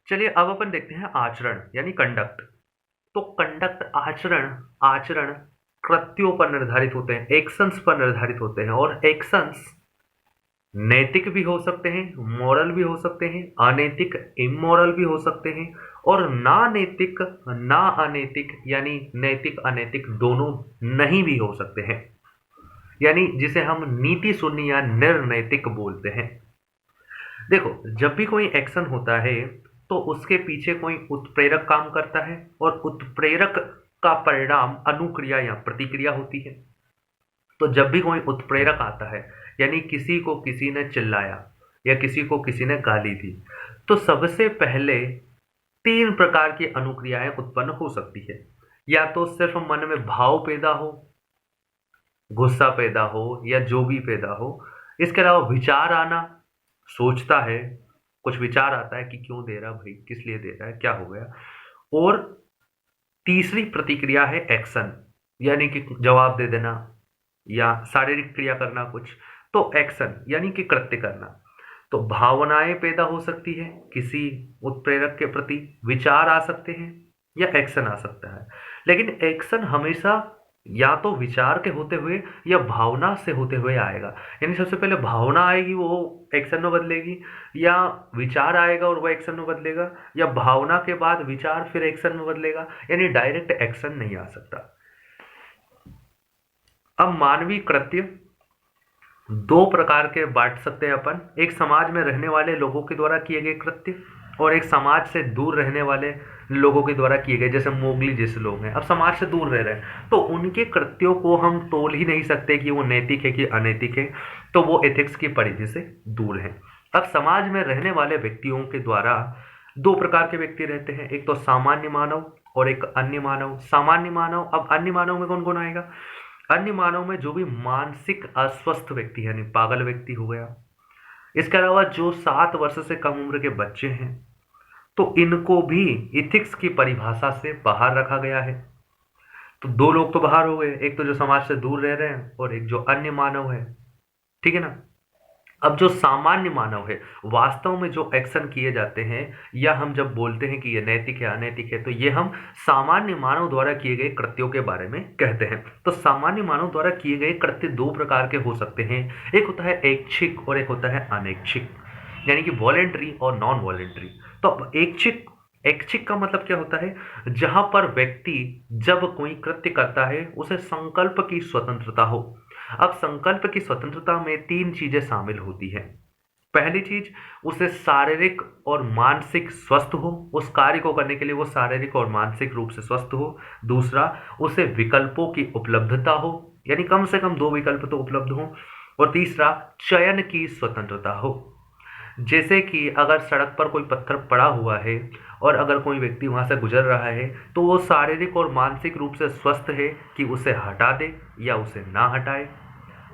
चलिए अब अपन देखते हैं आचरण यानी कंडक्ट। तो कंडक्ट आचरण आचरण कृत्यों पर निर्धारित होते हैं, एक्शंस पर निर्धारित होते हैं, और एक्शंस नैतिक भी हो सकते हैं, मॉरल भी हो सकते हैं, अनैतिक इमोरल भी हो सकते हैं, और ना नैतिक ना अनैतिक यानी नैतिक अनैतिक दोनों नहीं भी हो सकते हैं, यानी जिसे हम नीति शून्य या निर्नैतिक बोलते हैं। देखो, जब भी कोई एक्शन होता है तो उसके पीछे कोई उत्प्रेरक काम करता है, और उत्प्रेरक का परिणाम अनुक्रिया या प्रतिक्रिया होती है। तो जब भी कोई उत्प्रेरक आता है, यानी किसी को किसी ने चिल्लाया या किसी को किसी ने गाली दी, तो सबसे पहले तीन प्रकार की अनुक्रियाएं उत्पन्न हो सकती है। या तो सिर्फ मन में भाव पैदा हो, गुस्सा पैदा हो, या जो भी पैदा हो। इसके अलावा विचार आना, सोचता है, कुछ विचार आता है कि क्यों दे रहा भाई, किस लिए दे रहा है, क्या हो गया। और तीसरी प्रतिक्रिया है एक्शन, यानी कि जवाब दे देना या शारीरिक क्रिया करना कुछ। तो एक्शन यानी कि कृत्य करना। तो भावनाएं पैदा हो सकती है किसी उत्प्रेरक के प्रति, विचार आ सकते हैं, या एक्शन आ सकता है। लेकिन एक्शन हमेशा या तो विचार के होते हुए या भावना से होते हुए आएगा। यानी सबसे पहले भावना आएगी, वो एक्शन में बदलेगी, या विचार आएगा और वो एक्शन में बदलेगा, या भावना के बाद विचार फिर एक्शन में बदलेगा। यानी डायरेक्ट एक्शन नहीं आ सकता। अब मानवीय कृत्य दो प्रकार के बांट सकते हैं अपन। एक समाज में रहने वाले लोगों के द्वारा किए गए कृत्य, और एक समाज से दूर रहने वाले लोगों के द्वारा किए गए, जैसे मोगली जैसे लोग हैं, अब समाज से दूर रह रहे हैं, तो उनके कृत्यों को हम तोल ही नहीं सकते कि वो नैतिक है कि अनैतिक है, तो वो एथिक्स की परिधि से दूर है। अब समाज में रहने वाले व्यक्तियों के द्वारा दो प्रकार के व्यक्ति रहते हैं, एक तो सामान्य मानव और एक अन्य मानव। सामान्य मानव, अब अन्य मानव में कौन कौन आएगा? अन्य मानव में जो भी मानसिक अस्वस्थ व्यक्ति है, यानी पागल व्यक्ति हो गया। इसके अलावा जो 7 वर्ष से कम उम्र के बच्चे हैं, तो इनको भी इथिक्स की परिभाषा से बाहर रखा गया है। तो दो लोग तो बाहर हो गए, एक तो जो समाज से दूर रह रहे हैं और एक जो अन्य मानव है। ठीक है ना? अब जो सामान्य मानव है, वास्तव में जो एक्शन किए जाते हैं, या हम जब बोलते हैं कि ये नैतिक है अनैतिक है, तो ये हम सामान्य मानव द्वारा किए गए कृत्यों के बारे में कहते हैं। तो सामान्य मानव द्वारा किए गए कृत्य दो प्रकार के हो सकते हैं, एक होता है ऐच्छिक और एक होता है अनैच्छिक, यानी कि वॉलेंट्री और नॉन वॉलेंट्री। तो अब ऐच्छिक, ऐच्छिक का मतलब क्या होता है? जहां पर व्यक्ति जब कोई कृत्य करता है उसे संकल्प की स्वतंत्रता हो। अब संकल्प की स्वतंत्रता में तीन चीजें शामिल होती हैं। पहली चीज, उसे शारीरिक और मानसिक स्वस्थ हो, उस कार्य को करने के लिए वो शारीरिक और मानसिक रूप से स्वस्थ हो। दूसरा, उसे विकल्पों की उपलब्धता हो, यानी कम से कम दो विकल्प तो उपलब्ध हो। और तीसरा, चयन की स्वतंत्रता हो। जैसे कि अगर सड़क पर कोई पत्थर पड़ा हुआ है और अगर कोई व्यक्ति वहां से गुजर रहा है, तो वो शारीरिक और मानसिक रूप से स्वस्थ है कि उसे हटा दे या उसे ना हटाए।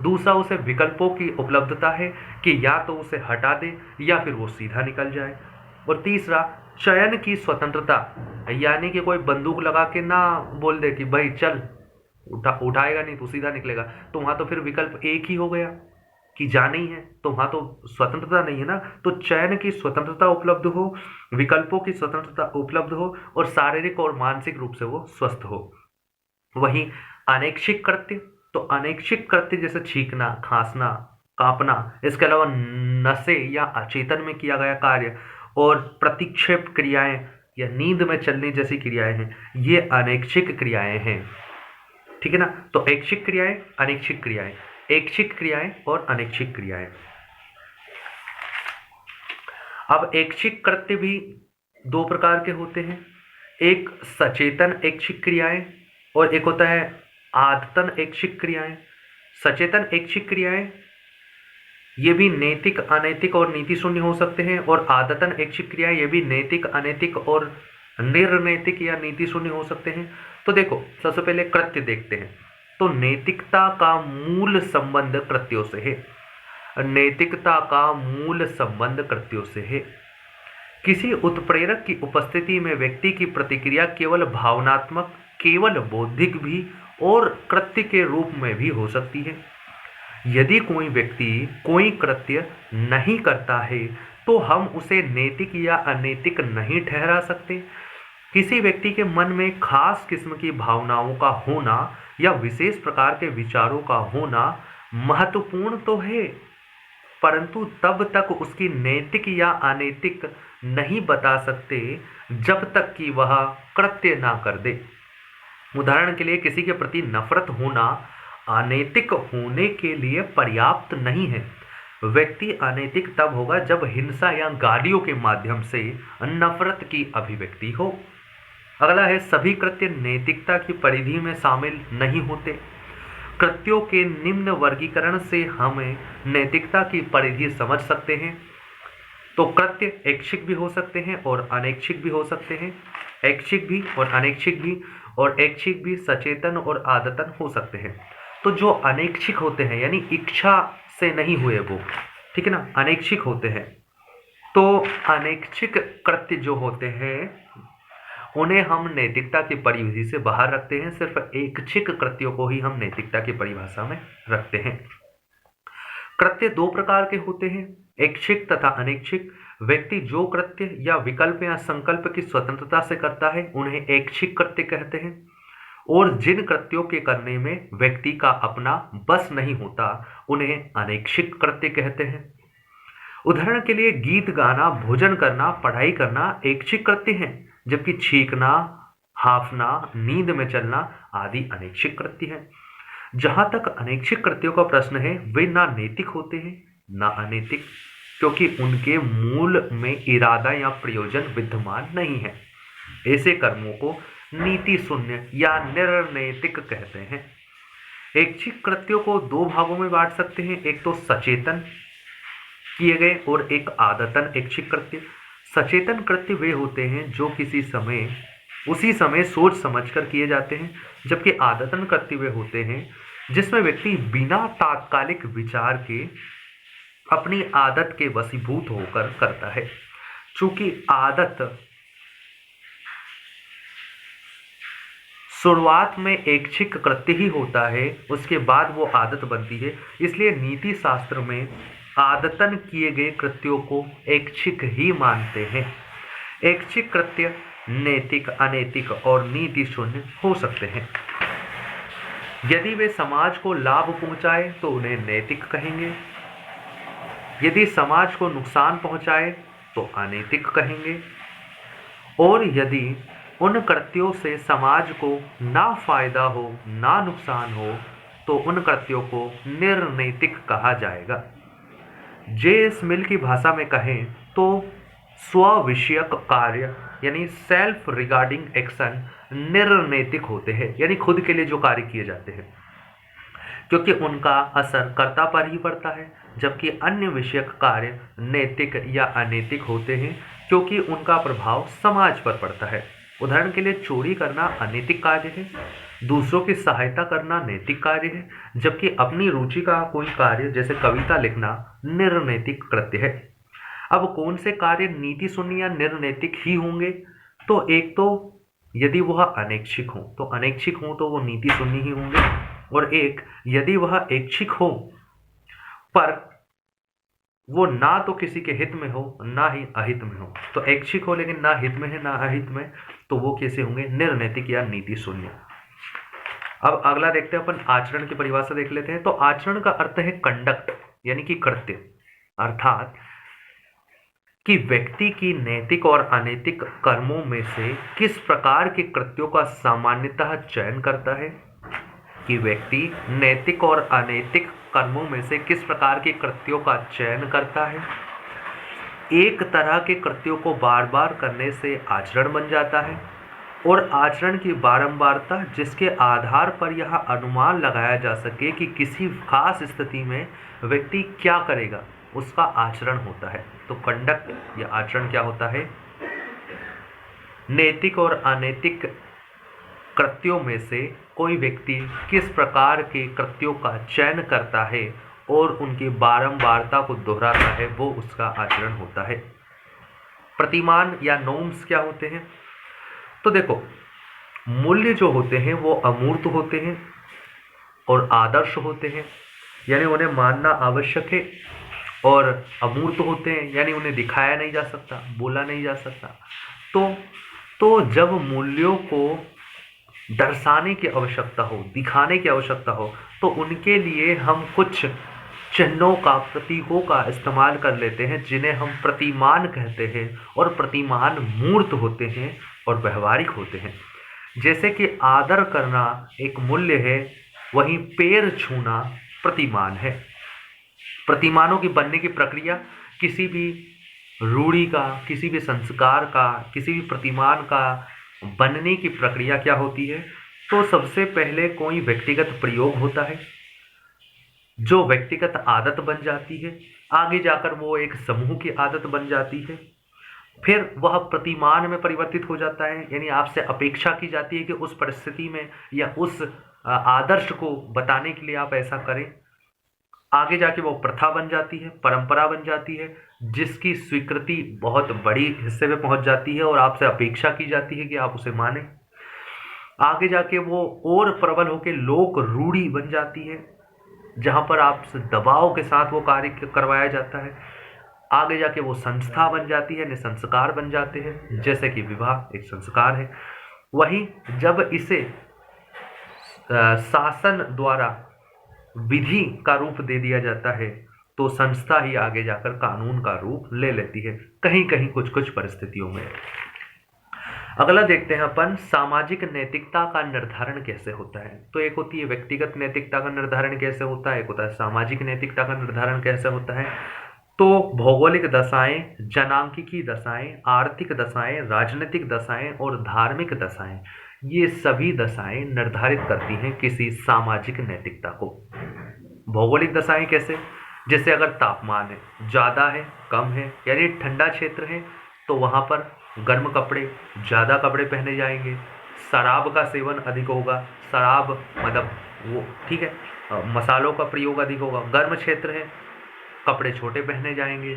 दूसरा, उसे विकल्पों की उपलब्धता है कि या तो उसे हटा दे या फिर वो सीधा निकल जाए। और तीसरा, चयन की स्वतंत्रता, यानी कि कोई बंदूक लगा के ना बोल दे कि भाई चल, उठाएगा नहीं तो सीधा निकलेगा, तो वहां तो फिर विकल्प एक ही हो गया कि जाना ही है, तो वहां तो स्वतंत्रता नहीं है ना। तो चयन की स्वतंत्रता उपलब्ध हो, विकल्पों की स्वतंत्रता उपलब्ध हो, और शारीरिक और मानसिक रूप से वो स्वस्थ हो। वहीं अनैच्छिक कृत्य, तो अनैच्छिक कृत्य जैसे छींकना, खांसना, कांपना, इसके अलावा नशे या अचेतन में किया गया कार्य, और प्रतिक्षेप क्रियाएं या नींद में चलने जैसी क्रियाएं हैं, ये अनैच्छिक क्रियाएं हैं। ठीक है ना? तो ऐच्छिक क्रियाएं, अनैच्छिक क्रियाएं, ऐच्छिक क्रियाएं और अनैच्छिक क्रियाएं। अब ऐच्छिक कृत्य भी दो प्रकार के होते हैं, एक सचेतन ऐच्छिक क्रियाएं और एक होता है आदतन ऐच्छिक क्रियाएं। सचेतन ऐच्छिक क्रियाएं ये भी नैतिक, अनैतिक और नीति शून्य हो सकते हैं, और आदतन ऐच्छिक क्रियाएं ये भी नैतिक, अनैतिक और निर्नैतिक या नीति शून्य हो सकते हैं। तो देखो, सबसे पहले कृत्य देखते हैं। तो नैतिकता का मूल संबंध कृत्यों से है। नैतिकता का मूल संबंध कृत्यों से है। किसी उत्प्रेरक की उपस्थिति में व्यक्ति की प्रतिक्रिया केवल भावनात्मक, केवल बौद्धिक भी और कृत्य के रूप में भी हो सकती है। यदि कोई व्यक्ति कोई कृत्य नहीं करता है तो हम उसे नैतिक या अनैतिक नहीं ठहरा सकते। किसी व्यक्ति के मन में खास किस्म की भावनाओं का होना या विशेष प्रकार के विचारों का होना महत्वपूर्ण तो है, परंतु तब तक उसकी नैतिक या अनैतिक नहीं बता सकते जब तक कि वह कृत्य ना कर दे। उदाहरण के लिए किसी के प्रति नफरत होना अनैतिक होने के लिए पर्याप्त नहीं है। व्यक्ति अनैतिक तब होगा जब हिंसा या गालियों के माध्यम से नफरत की अभिव्यक्ति हो। अगला है, सभी कृत्य नैतिकता की परिधि में शामिल नहीं होते। कृत्यों के निम्न वर्गीकरण से हमें नैतिकता की परिधि समझ सकते हैं। तो कृत्य ऐच्छिक भी हो सकते हैं और अनैच्छिक भी हो सकते हैं। ऐच्छिक भी और अनैच्छिक भी, और ऐच्छिक भी सचेतन और आदतन हो सकते हैं। तो जो अनैच्छिक होते हैं यानी इच्छा से नहीं हुए वो, ठीक है ना, अनैच्छिक होते हैं। तो अनैच्छिक कृत्य जो होते हैं उन्हें हम नैतिकता की परिधि से बाहर रखते हैं। सिर्फ ऐच्छिक कृत्यों को ही हम नैतिकता की परिभाषा में रखते हैं। कृत्य दो प्रकार के होते हैं, ऐच्छिक तथा अनैच्छिक। व्यक्ति जो कृत्य या विकल्प या संकल्प की स्वतंत्रता से करता है उन्हें ऐच्छिक कृत्य कहते हैं, और जिन कृत्यों के करने में व्यक्ति का अपना बस नहीं होता उन्हें अनैच्छिक कृत्य कहते हैं। उदाहरण के लिए गीत गाना, भोजन करना, पढ़ाई करना ऐच्छिक कृत्य हैं, जबकि छींकना, हांफना, नींद में चलना आदि अनैच्छिक कृत्य हैं। जहां तक अनैच्छिक कृत्यों का प्रश्न है, वे ना नैतिक होते हैं ना अनैतिक, क्योंकि उनके मूल में इरादा या प्रयोजन विद्यमान नहीं है। ऐसे कर्मों को नीति शून्य या निर्नैतिक कहते हैं। ऐच्छिक कृत्यों को दो भागों में बांट सकते हैं, एक तो सचेतन किए गए और एक आदतन ऐच्छिक कृत्य। सचेतन कृत्य वे होते हैं जो उसी समय सोच समझकर किए जाते हैं, जबकि आदतन कृत्य वे होते हैं जिसमें व्यक्ति बिना तात्कालिक विचार के अपनी आदत के वशीभूत होकर करता है। चूंकि आदत शुरुआत में ऐच्छिक कृत्य ही होता है, उसके बाद वो आदत बनती है, इसलिए नीति शास्त्र में आदतन किए गए कृत्यों को ऐच्छिक ही मानते हैं। ऐच्छिक कृत्य नैतिक, अनैतिक और नीति शून्य हो सकते हैं। यदि वे समाज को लाभ पहुंचाए तो उन्हें नैतिक कहेंगे, यदि समाज को नुकसान पहुंचाए तो अनैतिक कहेंगे, और यदि उन कृत्यों से समाज को ना फायदा हो ना नुकसान हो तो उन कृत्यों को निर्नैतिक कहा जाएगा। जे.एस. मिल की भाषा में कहें तो स्व-विषयक कार्य यानी सेल्फ रिगार्डिंग एक्शन निर्नैतिक होते हैं, यानी खुद के लिए जो कार्य किए जाते हैं, क्योंकि उनका असर कर्ता पर ही पड़ता है, जबकि अन्य विषयक कार्य नैतिक या अनैतिक होते हैं क्योंकि उनका प्रभाव समाज पर पड़ता है। उदाहरण के लिए चोरी करना अनैतिक कार्य है, दूसरों की सहायता करना नैतिक कार्य है, जबकि अपनी रुचि का कोई कार्य जैसे कविता लिखना निर्नैतिक कृत्य है। अब कौन से कार्य नीति शून्य या निर्नैतिक ही होंगे? तो एक तो यदि वह अनैच्छिक हो तो अनैच्छिक हो तो वो नीति शून्य ही होंगे, और एक यदि वह ऐच्छिक हो पर वो ना तो किसी के हित में हो ना ही अहित में हो, तो ऐच्छिक हो लेकिन ना हित में है ना अहित में, तो वो कैसे होंगे? निर्नैतिक या नीति शून्य। अब अगला देखते हैं अपन, आचरण की परिभाषा देख लेते हैं। तो आचरण का अर्थ है कंडक्ट यानी कि कृत्य, अर्थात कि व्यक्ति की नैतिक और अनैतिक कर्मों में से किस प्रकार के कृत्यों का सामान्यतः चयन करता है, कि व्यक्ति नैतिक और अनैतिक कर्मों में से किस प्रकार के कृत्यों का चयन करता है। एक तरह के कृत्यों को बार बार करने से आचरण बन जाता है, और आचरण की बारंबारता जिसके आधार पर यह अनुमान लगाया जा सके कि किसी खास स्थिति में व्यक्ति क्या करेगा, उसका आचरण होता है। तो कंडक्ट या आचरण क्या होता है? नैतिक और अनैतिक कृत्यों में से कोई व्यक्ति किस प्रकार के कृत्यों का चयन करता है और उनकी बारंबारता को दोहराता है, वो उसका आचरण होता है। प्रतिमान या नॉर्म्स क्या होते हैं? तो देखो, मूल्य जो होते हैं वो अमूर्त होते हैं और आदर्श होते हैं, यानी उन्हें मानना आवश्यक है और अमूर्त होते हैं, यानी उन्हें दिखाया नहीं जा सकता, बोला नहीं जा सकता। तो जब मूल्यों को दर्शाने की आवश्यकता हो, दिखाने की आवश्यकता हो, तो उनके लिए हम कुछ चिन्हों का, प्रतीकों का इस्तेमाल कर लेते हैं, जिन्हें हम प्रतिमान कहते हैं। और प्रतिमान मूर्त होते हैं और व्यवहारिक होते हैं। जैसे कि आदर करना एक मूल्य है, वहीं पैर छूना प्रतिमान है। प्रतिमानों की बनने की प्रक्रिया, किसी भी रूढ़ी का, किसी भी संस्कार का, किसी भी प्रतिमान का बनने की प्रक्रिया क्या होती है? तो सबसे पहले कोई व्यक्तिगत प्रयोग होता है, जो व्यक्तिगत आदत बन जाती है। आगे जाकर वो एक समूह की आदत बन जाती है। फिर वह प्रतिमान में परिवर्तित हो जाता है, यानी आपसे अपेक्षा की जाती है कि उस परिस्थिति में या उस आदर्श को बताने के लिए आप ऐसा करें। आगे जाके वो प्रथा बन जाती है, परंपरा बन जाती है, जिसकी स्वीकृति बहुत बड़ी हिस्से में पहुंच जाती है और आपसे अपेक्षा की जाती है कि आप उसे माने। आगे जाके वो और प्रबल होकर लोक रूढ़ी बन जाती है, जहां पर आपसे दबाव के साथ वो कार्य करवाया जाता है। आगे जाके वो संस्था बन जाती है, संस्कार बन जाते हैं, जैसे कि विवाह एक संस्कार है। वही जब इसे शासन द्वारा विधि का रूप दे दिया जाता है, तो संस्था ही आगे जाकर कानून का रूप ले लेती है, कहीं कहीं कुछ कुछ परिस्थितियों में। अगला देखते हैं अपन, सामाजिक नैतिकता का निर्धारण कैसे होता है। तो एक होती है व्यक्तिगत नैतिकता का निर्धारण कैसे होता है, एक होता है सामाजिक नैतिकता का निर्धारण कैसे होता है। तो भौगोलिक दशाएं, जनांकिकी दशाएं, आर्थिक दशाएं, राजनीतिक दशाएं और धार्मिक दशाएं, ये सभी दशाएं निर्धारित करती हैं किसी सामाजिक नैतिकता को। भौगोलिक दशाएं कैसे? जैसे अगर तापमान है, ज़्यादा है, कम है, यानी ठंडा क्षेत्र है, तो वहाँ पर गर्म कपड़े, ज़्यादा कपड़े पहने जाएंगे। शराब का सेवन अधिक होगा, शराब मतलब वो ठीक है, मसालों का प्रयोग अधिक होगा। गर्म क्षेत्र है, कपड़े छोटे पहने जाएंगे,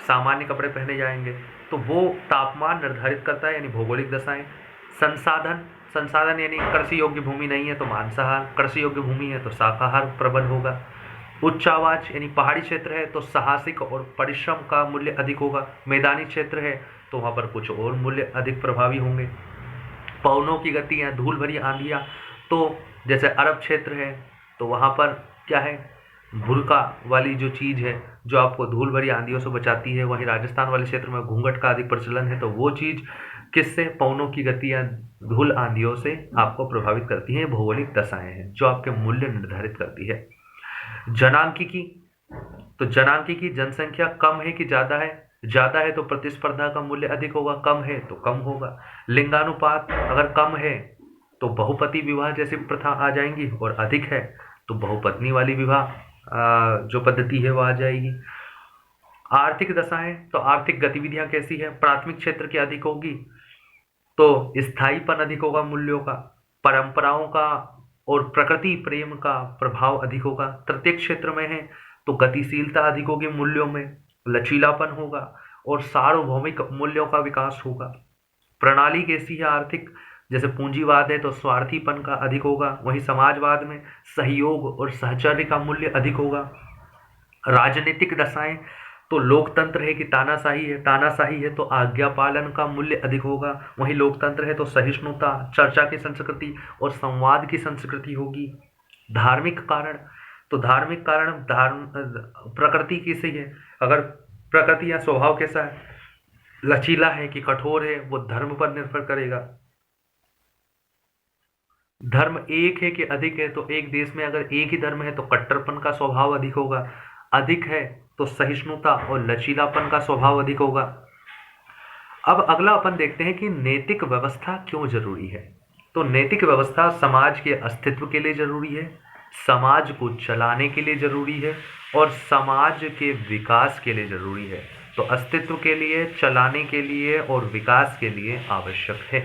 सामान्य कपड़े पहने जाएंगे। तो वो तापमान निर्धारित करता है, यानी भौगोलिक दशाएं। संसाधन यानी कृषि योग्य भूमि नहीं है तो मांसाहार, कृषि योग्य भूमि है तो शाकाहार प्रबल होगा। उच्च आवाज यानी पहाड़ी क्षेत्र है तो साहसिक और परिश्रम का मूल्य अधिक होगा। मैदानी क्षेत्र है तो वहाँ पर कुछ और मूल्य अधिक प्रभावी होंगे। पवनों की गतियाँ, धूल भरी आंधियाँ, तो जैसे अरब क्षेत्र है तो वहाँ पर क्या है, भुरका वाली जो चीज़ है जो आपको धूल भरी आंधियों से बचाती है। वहीं राजस्थान वाले क्षेत्र में घूंघट का अधिक प्रचलन है, तो वो चीज़ किससे, पवनों की गतियाँ, धूल आंधियों से आपको प्रभावित करती हैं। भौगोलिक दशाएं हैं जो आपके मूल्य निर्धारित करती है। जनांकिकी, तो जनांकिकी जनसंख्या कम है कि ज़्यादा है, ज़्यादा है तो प्रतिस्पर्धा का मूल्य अधिक होगा, कम है तो कम होगा। लिंगानुपात अगर कम है तो बहुपति विवाह जैसी प्रथा आ जाएंगी, और अधिक है तो बहुपत्नी वाली विवाह जो पद्धति है वो आ जाएगी। आर्थिक दशाएं, तो आर्थिक गतिविधियां कैसी है, प्राथमिक क्षेत्र की अधिक होगी तो स्थायीपन अधिक होगा मूल्यों का, परंपराओं का और प्रकृति प्रेम का प्रभाव अधिक होगा। तृतीय क्षेत्र में है तो गतिशीलता अधिक होगी मूल्यों में, लचीलापन होगा और सार्वभौमिक मूल्यों का विकास होगा। प्रणाली कैसी है आर्थिक, जैसे पूंजीवाद है तो स्वार्थीपन का अधिक होगा, वहीं समाजवाद में सहयोग और सहचर्य का मूल्य अधिक होगा। राजनीतिक दशाएं, तो लोकतंत्र है कि तानाशाही है तो आज्ञा पालन का मूल्य अधिक होगा। वहीं लोकतंत्र है तो सहिष्णुता, चर्चा की संस्कृति और संवाद की संस्कृति होगी। धार्मिक कारण, तो धार्मिक कारण प्रकृति कैसी है, अगर प्रकृति या स्वभाव कैसा है, लचीला है कि कठोर है, वो धर्म पर निर्भर करेगा। धर्म एक है कि अधिक है, तो एक देश में अगर एक ही धर्म है तो कट्टरपन का स्वभाव अधिक होगा, अधिक है तो सहिष्णुता और लचीलापन का स्वभाव अधिक होगा। अब अगला अपन देखते हैं कि नैतिक व्यवस्था क्यों जरूरी है। तो नैतिक व्यवस्था समाज के अस्तित्व के लिए जरूरी है, समाज को चलाने के लिए जरूरी है और समाज के विकास के लिए जरूरी है। तो अस्तित्व के लिए, चलाने के लिए और विकास के लिए आवश्यक है।